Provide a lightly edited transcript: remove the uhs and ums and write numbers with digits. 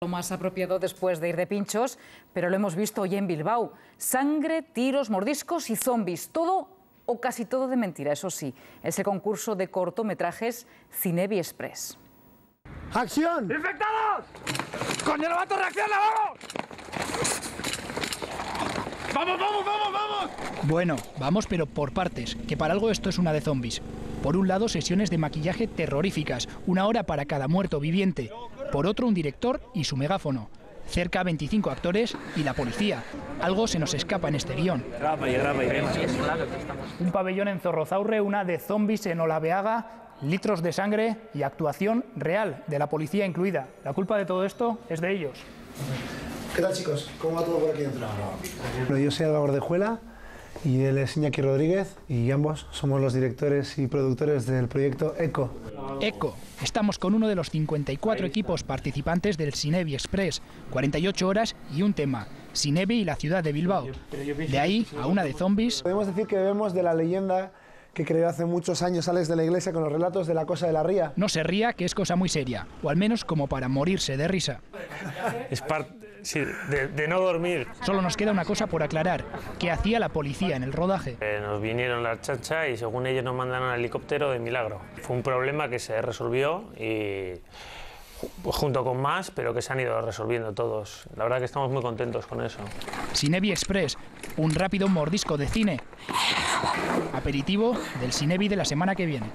Lo más apropiado después de ir de pinchos, pero lo hemos visto hoy en Bilbao. Sangre, tiros, mordiscos y zombies. Todo o casi todo de mentira, eso sí. Ese concurso de cortometrajes Cinebi Express. ¡Acción! ¡Infectados! ¡Coño, el vato reacciona, vamos! ¡Vamos, vamos, vamos, vamos! Bueno, vamos pero por partes, que para algo esto es una de zombies. Por un lado, sesiones de maquillaje terroríficas, 1 hora para cada muerto viviente. Por otro, un director y su megáfono. Cerca 25 actores y la policía. Algo se nos escapa en este guión. Un pabellón en Zorrozaurre, una de zombies en Olabeaga, litros de sangre y actuación real, de la policía incluida. La culpa de todo esto es de ellos. ¿Qué tal, chicos? ¿Cómo va todo por aquí dentro? Bueno, yo soy Álvaro Gordejuela y él es Iñaki Rodríguez y ambos somos los directores y productores del proyecto ECO. ECO. Estamos con uno de los 54 equipos participantes del Cinebi Express, 48 horas y un tema, Cinebi y la ciudad de Bilbao. De ahí a una de zombies. Podemos decir que bebemos de la leyenda que creó hace muchos años Alex de la Iglesia con los relatos de la Cosa de la Ría. No se ría, que es cosa muy seria, o al menos como para morirse de risa. Es parte, sí, de no dormir. Solo nos queda una cosa por aclarar. ¿Qué hacía la policía en el rodaje? Nos vinieron las chachas y según ellos nos mandaron al helicóptero de milagro. Fue un problema que se resolvió y junto con más, pero que se han ido resolviendo todos. La verdad que estamos muy contentos con eso. Cinebi Express, un rápido mordisco de cine. Aperitivo del Cinebi de la semana que viene.